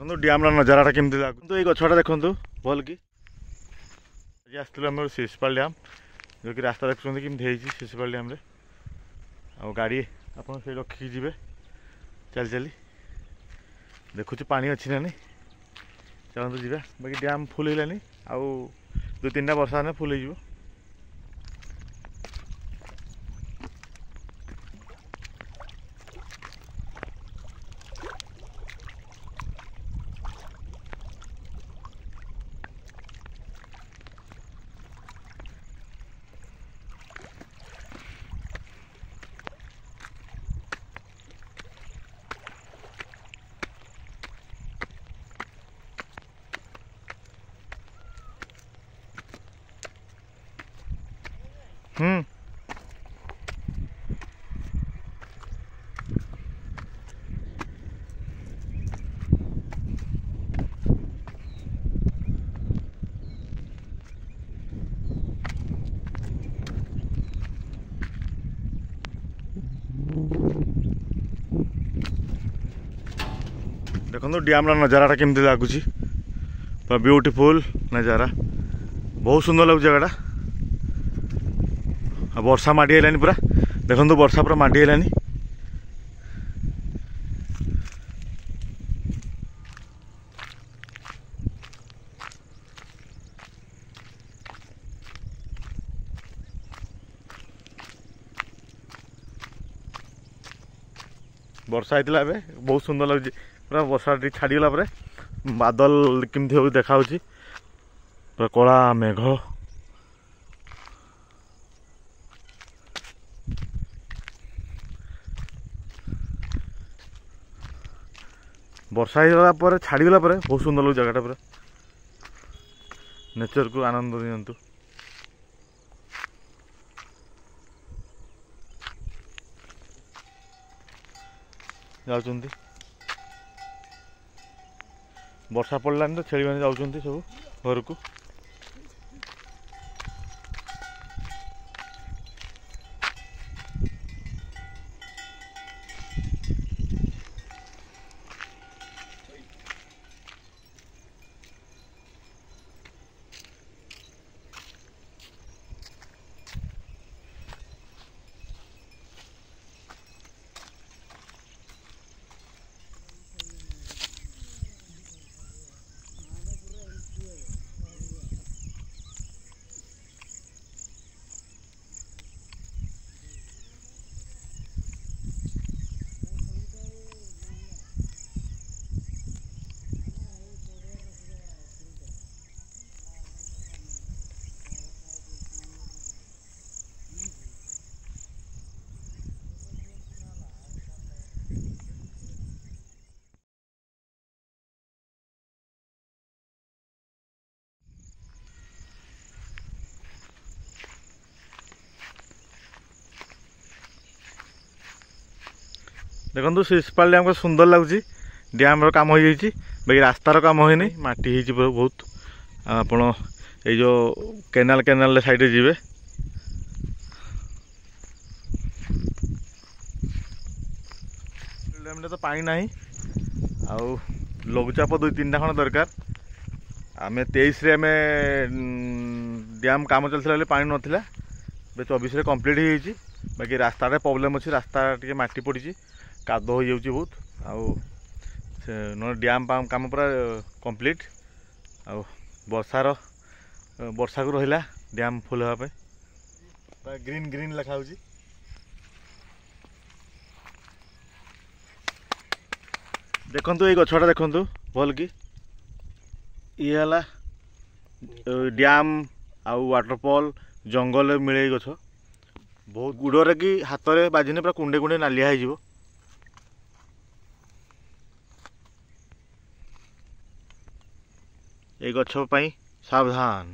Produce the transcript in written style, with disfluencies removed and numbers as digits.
देखो डैम नजारा केमती लगुच ये गछटा देखु भल कि आज आसलु आम शिशुपाल डैम जो कि रास्ता देखुं कि शिशुपाल डैम आ गाड़ी आप रखिकी जी चली चली देखुच पानी अच्छी ना नहीं चलते जी बाकी डैम फुल है आउ 2-3टा वर्षा ने फुल हो देखो डैम नजारा केमती लगुच पूरा ब्यूटीफुल नजारा बहुत सुंदर लगुच जगह वर्षा माड़ी है पूरा देखो वर्षा पूरा माड़ी है वर्षा होता है बहुत सुंदर लगुच पूरा वर्षा छाड़गला बादल केमती हो देखा पूरा कला मेघ वर्षा होगा छाड़गला बहुत सुंदर लगुच जगह पूरा नेचर को आनंद दिंतु जाउछंती वर्षा पड़लानी तो छेली मैंने जाउछंती सब घर को देखो शिशुपाल डैम को सुंदर लगुच डैम रो काम हो जाइए बाकी रास्तार काम होनी माटी हो बहुत आपण यो केनाल केनाल साइड जी डैम तो पानी ना आउ लघुचाप 2-3टा खंड दरकार आम 23 आम डैम काम चलता पानी नाला 24 कंप्लीट हो बाकी रास्ता प्रॉब्लम अच्छी रास्ता टे माटी पड़ी कादो हो जाऊँ बहुत आउ डैम काम पूरा कंप्लीट आउ वर्षा को रहा डैम फुल होगा ग्रीन ग्रीन लिखा हो देखो ये गछटा देखु भल कि ये डैम आउ वाटरफॉल जंगल मिले गछ बहुत गुड़े कि हाथ में बाजिने पूरा कुंडे कुंडे नालिया हो ये गछ सावधान।